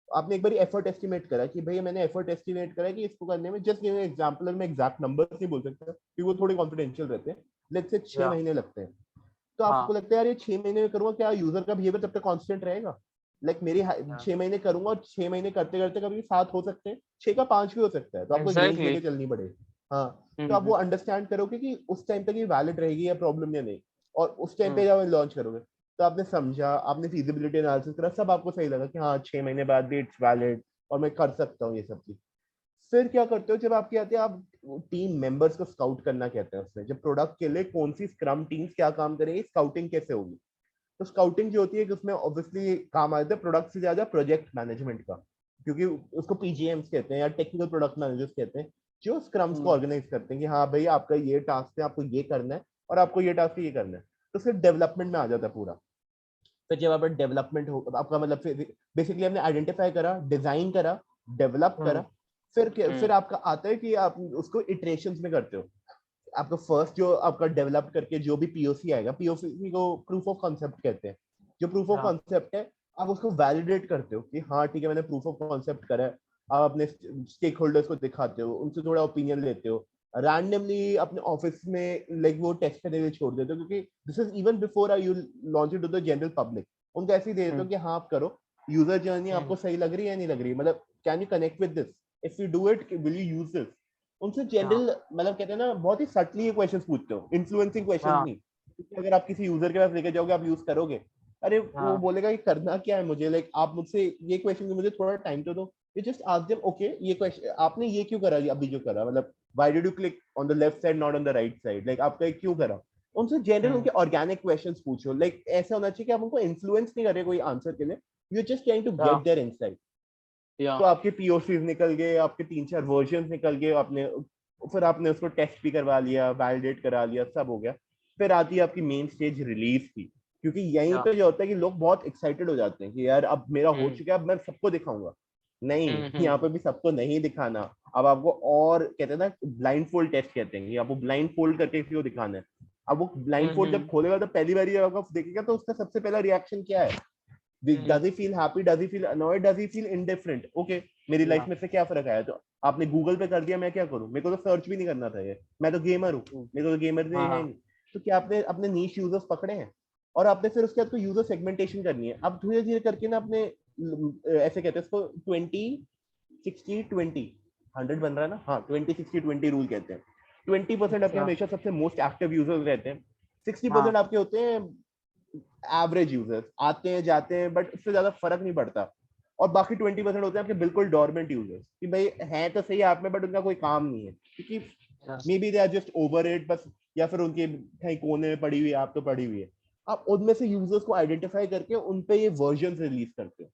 आपने एक बार एफर्ट एस्टिमेट करा कि भैया मैंने एफर्ट एस्टिमेट करा कि इसको करने में, जस्ट गिव एग्जांपल, मैं एग्जैक्ट नंबर्स नहीं बोल सकता क्योंकि वो थोड़े कॉन्फिडेंशियल रहते हैं, लेट्स से 6 या महीने लगते हैं। तो आपको हाँ। लगता है यार ये 6 महीने में करूंगा, क्या यूजर का बिहेवियर तब तक कांस्टेंट रहेगा? लाइक मेरी या 6 महीने करूंगा और 6 महीने करते करते कभी 7 हो सकते हैं, 6 का 5 भी हो सकता है, तो आपको एक रेंज एग्जैक्टली। लेके चलनी पड़ेगी। हाँ, तो आप वो हम्म। अंडरस्टैंड करोगे कि उस टाइम तक ये वैलिड रहेगी या प्रॉब्लम या नहीं, और उस टाइम पे हम्म। जब लॉन्च करोगे तो आपने समझा, आपने फीजिबिलिटी एनालिसिस करा, सब आपको सही लगा कि हाँ 6 महीने बाद भी इट्स वैलिड और मैं कर सकता हूँ ये सब चीज। फिर क्या करते हो जब आपके आते हैं, आप टीम मेंबर्स को स्काउट करना कहते हैं उसमें, जब प्रोडक्ट के लिए कौन सी स्क्रम टीम्स क्या काम करेंगी, स्काउटिंग कैसे होगी। तो स्काउटिंग जो होती है कि उसमें ऑब्वियसली काम आता है प्रोडक्ट से ज्यादा प्रोजेक्ट मैनेजमेंट का, क्योंकि उसको पीजीएम्स कहते हैं या टेक्निकल प्रोडक्ट मैनेजर्स कहते हैं, जो स्क्रम्स को हम्म। ऑर्गेनाइज करते हैं कि हाँ भाई आपका ये टास्क है, आपको ये करना है, और आपको ये टास्क है, ये करना है। तो फिर डेवलपमेंट में आ जाता है पूरा। फिर जब आप डेवलपमेंट हो, आपका मतलब फिर बेसिकली हमने आइडेंटिफाई करा, डिजाइन करा, डेवलप करा, हम्म। फिर आपका आता है कि आप उसको इटरेशंस में करते हो। आपका फर्स्ट जो आपका डेवलप करके जो भी पीओसी आएगा, पीओसी को प्रूफ ऑफ कॉन्सेप्ट कहते हैं, जो प्रूफ ऑफ या कॉन्सेप्ट है, आप उसको वैलिडेट करते हो कि हाँ ठीक है मैंने प्रूफ ऑफ कॉन्सेप्ट करा है। आप अपने स्टेक होल्डर्स को दिखाते हो, उनसे थोड़ा ओपिनियन लेते हो, रैंडमली अपने ऑफिस में लाइक वो टेस्ट करने के लिए छोड़ देते हो, क्योंकि this is even before you launch it to the general public. उनको ऐसे ही दे देते हो हम्म। कि हाँ आप करो, यूजर जर्नी हम्म। आपको सही लग रही है या नहीं लग रही, मतलब can you connect with this, if you do it will you use this. उनसे या जनरल मतलब कहते हैं ना, बहुत ही सटली ये क्वेश्चन पूछते हो, इन्फ्लुएंसिंग क्वेश्चन या नहीं, क्योंकि अगर आप किसी यूजर के पास लेके जाओगे, आप यूज करोगे, अरे वो हाँ। बोलेगा कि करना क्या है मुझे, लाइक आप मुझसे ये क्वेश्चन, मुझे थोड़ा टाइम तो दो। You just ask them, okay ये क्वेश्चन आपने ये क्यों करा, अभी जो करा, मतलब why did you click on the left side not on the right side, like आपका क्यों करा। उनसे जनरल हम्म। उनके ऑर्गेनिक क्वेश्चंस पूछो, लाइक ऐसा होना चाहिए कि आप उनको इन्फ्लुएंस नहीं कर रहे कोई आंसर के लिए, यू जस्ट ट्राइंग टू या गेट देयर इनसाइट। या तो आपके पीओसीज निकल गए, आपके 3-4 वर्जन निकल गए, आपने फिर आपने उसको टेस्ट भी करवा लिया, वैलिडेट करा लिया, सब हो गया। फिर आती है आपकी मेन स्टेज रिलीज की, क्योंकि यहीं या पे जो होता है कि लोग बहुत एक्साइटेड हो जाते हैं कि यार अब मेरा हो हम्म। चुका है, अब मैं सबको दिखाऊंगा। नहीं, यहाँ हम्म। पे भी सबको नहीं दिखाना। अब आपको, और कहते हैं ना ब्लाइंड फोल्ड टेस्ट कहते हैं, कि आपको ब्लाइंड फोल्ड करके किसी को दिखाना है। अब वो ब्लाइंड फोल्ड जब हम्म। खोलेगा तो पहली बार जब आपको देखेगा तो उसका सबसे पहला रिएक्शन क्या है, हम्म। does he feel happy, does he feel annoyed, does he feel indifferent, okay मेरी लाइफ या में से क्या फर्क आया। तो आपने गूगल पे कर दिया, मैं क्या करूं, मेरे को तो सर्च भी नहीं करना था ये, मैं तो गेमर हूँ, मेरे को तो गेमर है हाँ ही हाँ। नहीं। तो क्या आपने अपने नीश यूजर्स पकड़े हैं, और आपने फिर उसके बाद को यूजर सेगमेंटेशन करनी है। अब धीरे धीरे करके ना अपने ऐसे कहते हैं इसको 20-60-20 100 बन रहा है ना, हाँ 20-60-20 रूल कहते हैं। 20% आपके अच्छा। हमेशा सबसे मोस्ट एक्टिव यूजर्स रहते हैं, 60% आपके होते हैं एवरेज यूजर्स, आते हैं जाते हैं बट उससे ज्यादा फर्क नहीं पड़ता, और बाकी 20% होते हैं आपके बिल्कुल डोरमेंट यूजर्स कि भाई हैं तो सही आप में बट उनका कोई काम नहीं है, क्योंकि may be they are just over it बस, या फिर उनके कहीं कोने में पड़ी हुई है, आप तो पड़ी हुई है। आप उनमें से यूजर्स को आइडेंटिफाई करके उन पे ये वर्जन रिलीज करते हो।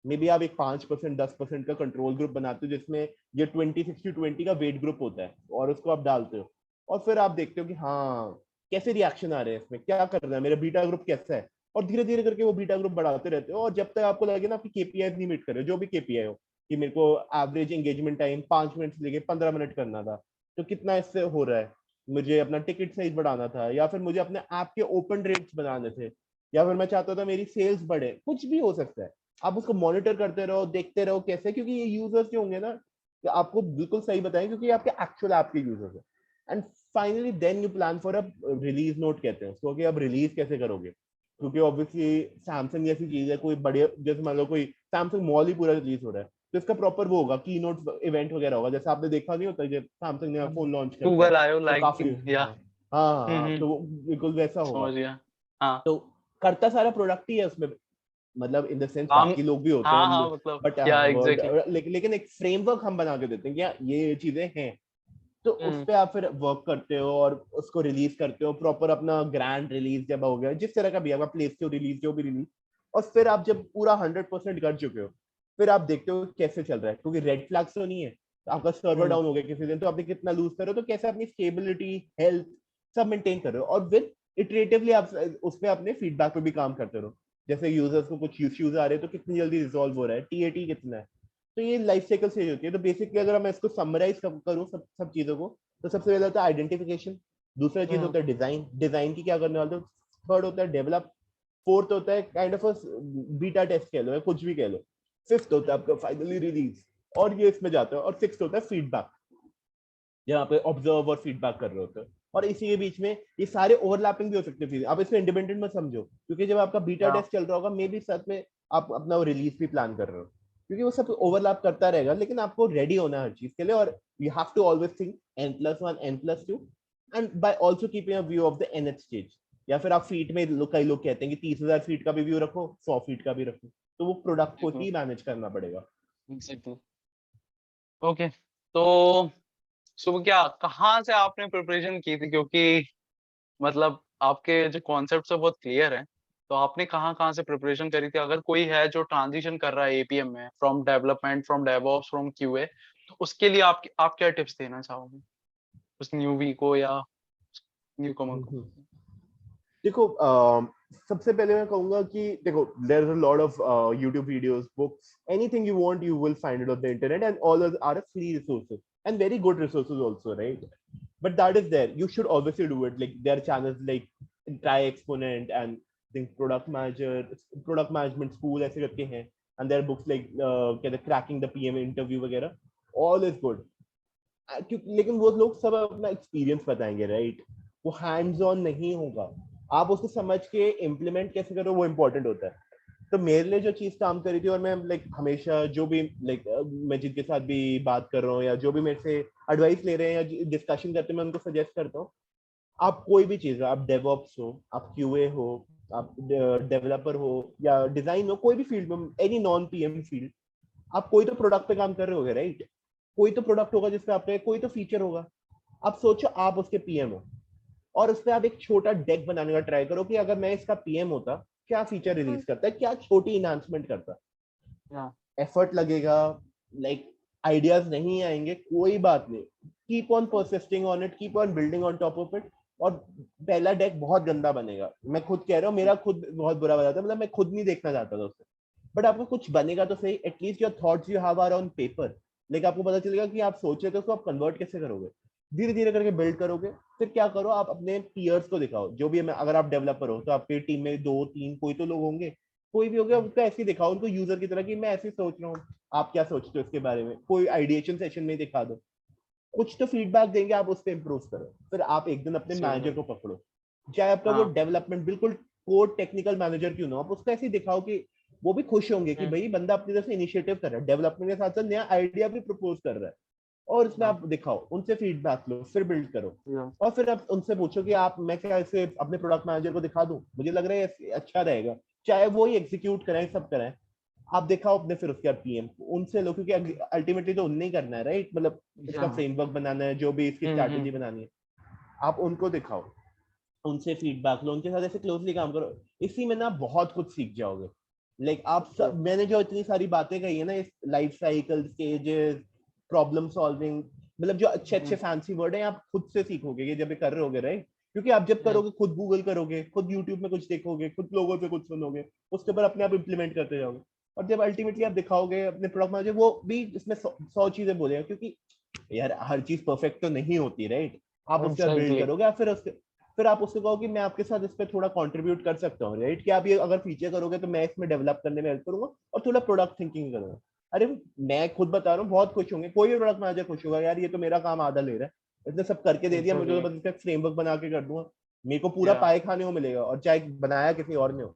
मे बी आप एक 5% 10% का कंट्रोल ग्रुप बनाते हो जिसमें ये 20-60-20 का वेट ग्रुप होता है, और उसको आप डालते हो, और फिर आप देखते हो कि हाँ कैसे रिएक्शन आ रहे हैं, इसमें क्या कर रहा है मेरा बीटा ग्रुप कैसा है, और धीरे धीरे करके वो बीटा ग्रुप बढ़ाते रहते हो, और जब तक आपको लगे ना आपकी केपीआई नहीं मीट कर रहे हो, जो भी केपीआई हो, कि मेरे को एवरेज एंगेजमेंट टाइम 5 मिनट से लेके 15 मिनट करना था, तो कितना इससे हो रहा है, मुझे अपना टिकट साइज बढ़ाना था, या फिर मुझे अपने ऐप के ओपन रेट्स बनाने थे, या फिर मैं चाहता था मेरी सेल्स बढ़े, कुछ भी हो सकता है। आप उसको मॉनिटर करते रहो, देखते रहो कैसे, क्योंकि ये यूजर्स जो होंगे ना, कि आपको बिल्कुल सही बताएं, क्योंकि ये आपके एक्चुअल ऐप के यूजर्स है। And finally then you plan for a release note कहते हैं उसको, कि अब रिलीज कैसे करोगे, क्योंकि ऑब्वियसली सैमसंग जैसी चीज है, कोई बड़े जैसे मान लो कोई सैमसंग मॉल ही पूरा रिलीज हो रहा है, तो इसका प्रॉपर वो होगा की नोट इवेंट वगैरह होगा, जैसे आपने देखा नहीं होता जब सैमसंग नया फोन लॉन्च करता है गूगल आयो तो लाइक, काफी, या हाँ हाँ हाँ, तो वो बिल्कुल वैसा होगा। समझ गया। हाँ तो करता सारा प्रोडक्ट ही है उसमें, मतलब इन द सेंस हम, बाकी लोग भी होते हाँ हैं, हाँ मतलब बट या वर्ड, एग्जैक्टली। लेकिन एक फ्रेमवर्क हम बना के देते हैं कि हाँ, ये चीजें हैं, तो उस पे आप फिर वर्क करते हो और उसको रिलीज करते हो प्रॉपर, अपना ग्रैंड रिलीज जब हो गया जिस तरह का भी आपका प्ले स्टोर रिलीज जो भी रिलीज, और फिर आप जब पूरा 100% कर चुके हो, फिर आप देखते हो कैसे चल रहा है, क्योंकि रेड फ्लैग्स तो नहीं है, तो आपका सर्वर डाउन हो गया किसी दिन, तो आपने कितना लूज कर रहे हो, तो कैसे अपनी स्टेबिलिटी हेल्थ सब मेंटेन कर रहे हो, और फिर इटरेटिवली आप उस पर अपने फीडबैक पे भी काम करते रहो, जैसे यूजर्स को कुछ इश्यूज आ रहे हैं तो कितनी जल्दी रिजॉल्व हो रहा है, टीएटी कितना है, तो ये लाइफ साइकिल स्टेज होती है। तो बेसिकली अगर मैं इसको समराइज करूँ सब सब चीजों को, तो सबसे पहले होता है आइडेंटिफिकेशन, दूसरा चीज होता है डिजाइन, डिजाइन की क्या करने वाले हो, थर्ड होता है डेवलप, फोर्थ होता है काइंड ऑफ बीटा टेस्ट कह लो या कुछ भी कह लो, फिफ्थ होता है आपका फाइनली रिलीज, और ये इसमें जाता है, और सिक्स्थ होता है फीडबैक, जहाँ पे ऑब्जर्व और फीडबैक कर रहे होते हैं, और इसी के बीच में ये सारे ओवरलैपिंग भी हो सकते हैं, आप इसमें इंडिपेंडेंट मत समझो, क्योंकि जब आपका बीटा या टेस्ट चल रहा होगा मे बी साथ में आप अपना वो रिलीज भी प्लान कर रहे हो, क्योंकि वो सब ओवरलैप करता रहेगा, लेकिन आपको रेडी होना है हर चीज के लिए, और you have to always think n+1 n+2, and by also keeping a view of the nth stage, या फिर आप फीट में कई लोग कहते हैं कि 30,000 फीट का भी व्यू रखो, 100 फीट का भी रखो, तो वो प्रोडक्ट को ही मैनेज करना पड़ेगा। एग्जैक्टली। ओके, तो सुबह क्या कहाँ से आपने प्रिपरेशन की थी, क्योंकि मतलब आपके जो कॉन्सेप्ट है बहुत क्लियर है, तो आपने कहाँ कहाँ से प्रिपरेशन करी थी? अगर कोई है जो ट्रांजिशन कर रहा है एपीएम में, from development, from DevOps, from QA, तो उसके लिए आप क्या टिप्स देना चाहोगे उस न्यूबी को या न्यू कमर को? देखो सबसे पहले मैं कहूंगा कि देखो there is a lot of YouTube videos, books, anything you want you will find it on the internet, and all are free resources and very good resources also, right? But that is there, you should obviously do it, like there are channels like Try Exponent and think product management school ऐसे करके हैं, and there are books like क्या कहते cracking the PM interview वगैरह, all is good। लेकिन वो लोग सब अपना एक्सपीरियंस बताएंगे, राइट? वो हैंड्स ऑन नहीं होगा, आप उसको समझ के इम्प्लीमेंट कैसे करो वो इम्पोर्टेंट होता है। तो मेरे लिए जो चीज काम करी थी, और मैं लाइक हमेशा जो भी लाइक मैं जिनके साथ भी बात कर रहा हूँ या जो भी मेरे से एडवाइस ले रहे हैं या डिस्कशन करते हैं, मैं उनको सजेस्ट करता हूँ, आप कोई भी चीज, आप डेवऑप्स हो, आप क्यूए हो, आप डेवलपर हो या डिजाइन हो, कोई भी फील्ड में, एनी नॉन पीएम फील्ड, आप कोई तो प्रोडक्ट पे काम कर रहे होगे, राइट? कोई तो प्रोडक्ट होगा जिसपे आप पे कोई तो फीचर होगा, आप सोचो आप उसके पीएम हो, और उस पर आप एक छोटा डेक बनाने का ट्राई करो कि अगर मैं इसका पीएम होता क्या फीचर रिलीज करता है, क्या छोटी इनहांसमेंट करता। हाँ एफर्ट लगेगा, लाइक आइडियाज नहीं आएंगे, कोई बात नहीं, keep on persisting on it, keep on building on top of it, और पहला डेक बहुत गंदा बनेगा, मैं खुद कह रहा हूँ, मेरा खुद बहुत बुरा बना था, मतलब मैं खुद नहीं देखना चाहता था उससे, बट आपको कुछ बनेगा तो सही, at least your thoughts you have are on paper, लेकिन आपको पता चलेगा कि आप सोच रहे थे उसको आप कन्वर्ट कैसे करोगे, धीरे धीरे करके बिल्ड करोगे। फिर क्या करो, आप अपने पीयर्स को दिखाओ, जो भी, अगर आप डेवलपर हो तो आपकी टीम में 2-3 कोई तो लोग होंगे, कोई भी हो गया, उसको ऐसे ही दिखाओ उनको यूजर की तरह कि मैं ऐसे सोच रहा हूँ, आप क्या सोचते हो इसके बारे में, कोई आइडिएशन सेशन में दिखा दो, कुछ तो फीडबैक देंगे, आप उस पर इम्प्रूव करो, फिर आप एक दिन अपने सही मैनेजर बात। को पकड़ो, चाहे आपका वो हाँ। डेवलपमेंट बिल्कुल कोड टेक्निकल मैनेजर क्यों ना हो, आप उसको ऐसे दिखाओ कि वो भी खुश होंगे कि भाई बंदा अपनी तरफ से इनिशिएटिव कर रहा है, डेवलपमेंट के साथ साथ नया आइडिया भी प्रपोज कर रहा है, और उसमें हाँ, आप दिखाओ, उनसे फीडबैक लो, फिर बिल्ड करो। या, और फिर आप उनसे पूछो कि आप, मैं क्या इसे अपने प्रोडक्ट मैनेजर को दिखा दूं, मुझे लग रहा है ये अच्छा रहेगा, चाहे वो ही एग्जीक्यूट करें, सब करें, आप दिखाओ अपने, फिर उसके बाद पीएम उनसे लो, क्योंकि अल्टीमेटली तो उनने ही करना है, राइट? मतलब इसका या, फ्रेमवर्क बनाना है, जो भी इसकी स्ट्रैटेजी बनानी है, आप उनको दिखाओ, उनसे फीडबैक लो, उनके साथ ऐसे क्लोजली काम करो। इसी में ना बहुत कुछ सीख जाओगे। लाइक आप सब, मैंने जो इतनी सारी बातें कही है ना, इस life cycle, stages, problem solving, मतलब जो अच्छे अच्छे फैंसी वर्ड है, आप खुद से सीखोगे ये जब ये कर रहे होगे, राइट? क्योंकि आप जब करोगे, खुद गूगल करोगे, खुद यूट्यूब में कुछ देखोगे, खुद लोगों से कुछ सुनोगे, उसके ऊपर अपने आप इम्प्लीमेंट करते जाओगे, और जब अल्टीमेटली आप दिखाओगे अपने प्रोडक्ट मैनेजर, वो भी इसमें 100 चीजें बोलेगा, क्योंकि यार हर चीज परफेक्ट तो नहीं होती, राइट? आप उसके बाद बिल्ड एग्जैक्टली, करोगे, आप फिर आप उसको कहो कि मैं आपके साथ इस पे थोड़ा कंट्रीब्यूट कर सकता हूँ, राइट? कि आप ये अगर फीचर करोगे तो मैं इसमें डेवलप करने में हेल्प करूंगा, और थोड़ा प्रोडक्ट थिंकिंग करूंगा। अरे मैं खुद बता रहा हूँ, बहुत खुश होंगे, कोई भी प्रोडक्ट मैनेजर खुश होगा, यार ये तो मेरा काम आधा ले रहा है, इसने सब करके दे दिया, मुझे तो एग्जैक्टली, बस इसका फ्रेमवर्क बना के कर दूंगा, मेरे को पूरा या, पाए खाने को मिलेगा, और चाहे बनाया किसी और ने हो।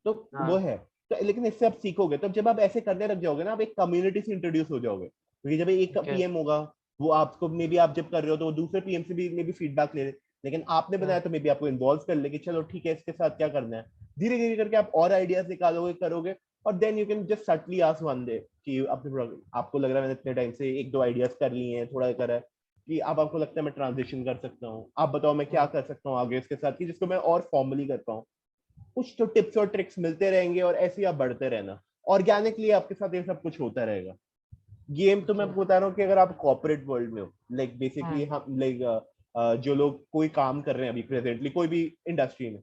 तो वो हाँ, है। तो लेकिन इससे आप सीखोगे, तो जब आप ऐसे करने लग जाओगे ना, आप एक कम्युनिटी से इंट्रोड्यूस हो जाओगे, क्योंकि जब एक ओके, पीएम होगा, वो आपको, मे बी आप जब कर रहे हो तो वो दूसरे पीएम से भी मे बी फीडबैक ले, लेकिन आपने बनाया तो मे बी आपको इन्वॉल्व कर ले कि चलो ठीक है, इसके साथ क्या करना है। धीरे धीरे करके आप और आइडियाज निकालोगे, करोगे, और then you can just subtly ask one day कि अपने आपको लग रहा है मैंने इतने टाइम से एक दो आइडियाज कर लिए हैं, थोड़ा करा है, कि अब आपको लगता है मैं ट्रांजिशन कर सकता हूँ, आप बताओ मैं क्या कर सकता हूँ आगे इसके साथ, कि जिसको मैं और फॉर्मली कर पाऊँ। कुछ तो टिप्स और ट्रिक्स मिलते रहेंगे, और ऐसे ही आप बढ़ते रहना, ऑर्गेनिकली आपके साथ ये सब कुछ होता रहेगा। गेम तो मैं ओके, बता रहा हूँ कि अगर आप कॉर्पोरेट वर्ल्ड में हो, लाइक बेसिकली हम लाइक जो लोग कोई काम कर रहे हैं अभी प्रेजेंटली कोई भी इंडस्ट्री में,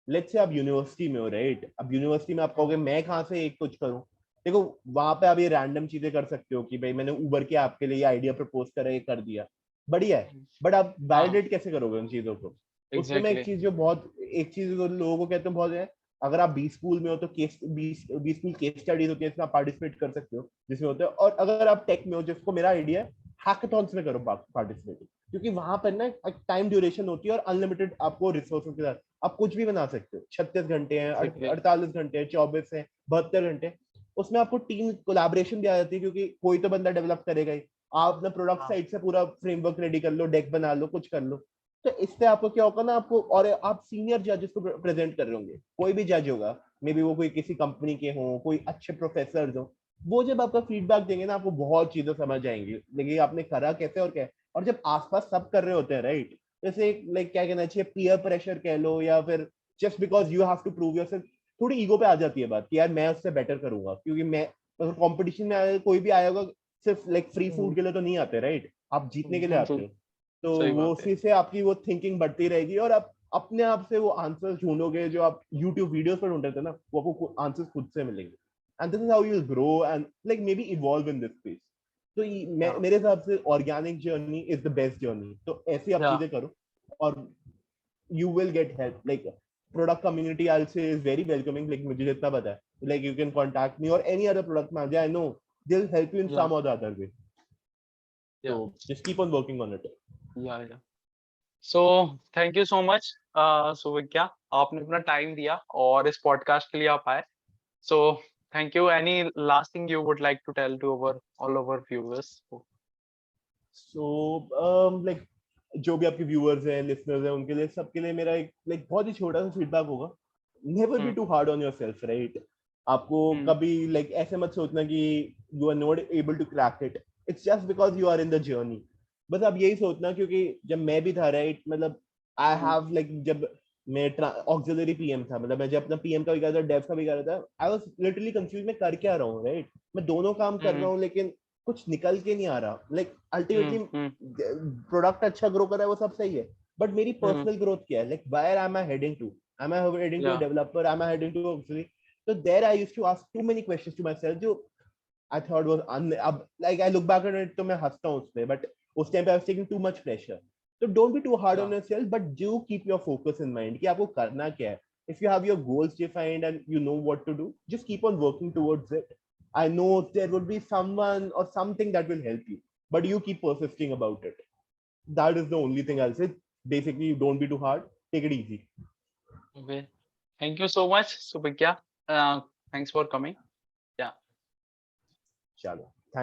लेट्स से आप यूनिवर्सिटी में हो, राइट? अब यूनिवर्सिटी में आप कहोगे मैं कहाँ से एक कुछ करूँ, देखो वहां पे आप ये रैंडम चीजें कर सकते हो कि भाई मैंने उबर के ऐप के लिए ये आइडिया प्रपोज करा, ये कर दिया, बढ़िया है, बट आप हाँ, वैलिडेट कैसे करोगे उन चीजों को? उसमें मैं एक एग्जैक्टली, चीज जो बहुत, एक चीज जो लोगों को कहते हैं बहुत है, अगर आप बी स्कूल में हो तो केस 20 स्कूल केस स्टडीज होती है, इसमें आप पार्टिसिपेट कर सकते हो, जिसमें होता है, और अगर आप टेक में हो, जिसको मेरा आइडिया है, हैकाथॉन्स में करो पार्टिसिपेट, क्योंकि वहां पर ना एक टाइम ड्यूरेशन होती है और अनलिमिटेड आपको रिसोर्सेज के साथ आप कुछ भी बना सकते हो। 36 घंटे हैं, एग्जैक्टली, 48 घंटे हैं, 24 है, 72 घंटे। उसमें आपको टीम कोलैबोरेशन भी आ जाती है, क्योंकि कोई तो बंदा डेवलप करेगा ही, आप अपना प्रोडक्ट हाँ, साइड से पूरा फ्रेमवर्क रेडी कर लो, डेक बना लो, कुछ कर लो। तो इससे आपको क्या होगा ना, आपको, और आप सीनियर जजेस को प्रेजेंट कर रहे होंगे, कोई भी जज होगा, मे बी वो कोई किसी कंपनी के हों, कोई अच्छे प्रोफेसर हो, वो जब आपका फीडबैक देंगे ना, आपको बहुत चीजें समझ आएंगी, लेकिन आपने करा कैसे और क्या है। और जब आसपास सब कर रहे होते हैं, राइट, जैसे लाइक क्या कहना चाहिए, पीयर प्रेशर कह लो, या फिर just because you have to prove yourself, थोड़ी ईगो पे आ जाती है बात कि यार मैं उससे बेटर करूंगा, क्योंकि मैं अगर कंपटीशन में आया, कोई भी आया होगा, सिर्फ लाइक फ्री फूड के लिए तो नहीं आते, राइट? आप जीतने के लिए आते एग्जैक्टली, हो। तो सही वो बात है, उसी से आपकी वो थिंकिंग बढ़ती रहेगी, और आप अपने आप से वो आंसर ढूंढोगे जो आप यूट्यूब वीडियोस पर ढूंढ रहे थे ना, वो आपको आंसर्स खुद से मिलेंगे, and this is how you grow and like may be evolve in this space. तो या, मेरे हिसाब से organic journey is the best journey, तो ऐसी आप या, चीजें करो, और you will get help, like product community I'll say is very welcoming, like मुझे जितना पता है, like you can contact me or any other product manager I know, they'll help you in या, some or the other way, या, so just keep on working on it. Yeah, so thank you so much Suvigya, आपने अपना time दिया और इस podcast के लिए आप आए। So thank you. Any last thing you would like to tell to our all over viewers? So like जो भी आपके व्यूअर्स हैं, लिसनर्स हैं, उनके लिए, सबके लिए मेरा एक लाइक बहुत ही छोटा सा फीडबैक होगा, never be too hard on yourself, right? आपको कभी लाइक ऐसे मत सोचना कि you are not able to crack it, it's just because you are in the journey. बस आप यही सोचना, क्योंकि जब मैं भी था, राइट, मतलब आई हैव लाइक, जब मैं ऑक्सिलरी पीएम था, मतलब मैं जब अपना पीएम का भी कर रहा था, डेव का भी कर रहा था, आई वाज लिटरली कंफ्यूज, मैं कर क्या रहा हूँ, राइट? मैं दोनों काम कर रहा हूँ, लेकिन कुछ निकल के नहीं आ रहा, लाइक अल्टीमेटली प्रोडक्ट अच्छा ग्रो कर रहा है, वो सब सही है, बट मेरी पर्सनल ग्रोथ क्या है, like where am I heading to, am I heading to या, a developer, am I heading to auxiliary? So there I used to ask too many questions to myself, जो I thought was अब like I look back at it तो मैं हंसता हूँ उस पे, but उस टाइम पे I was taking too much pressure. So don't be too hard on yourself, but do keep your focus in mind कि आपको करना क्या है. If you have your goals defined and you know what to do, just keep on working towards it. I know there would be someone or something that will help you, but you keep persisting about it. That is the only thing I'll say. Basically, don't be too hard. Take it easy. Okay, thank you so much Suvigya, thanks for coming. Yeah चलो.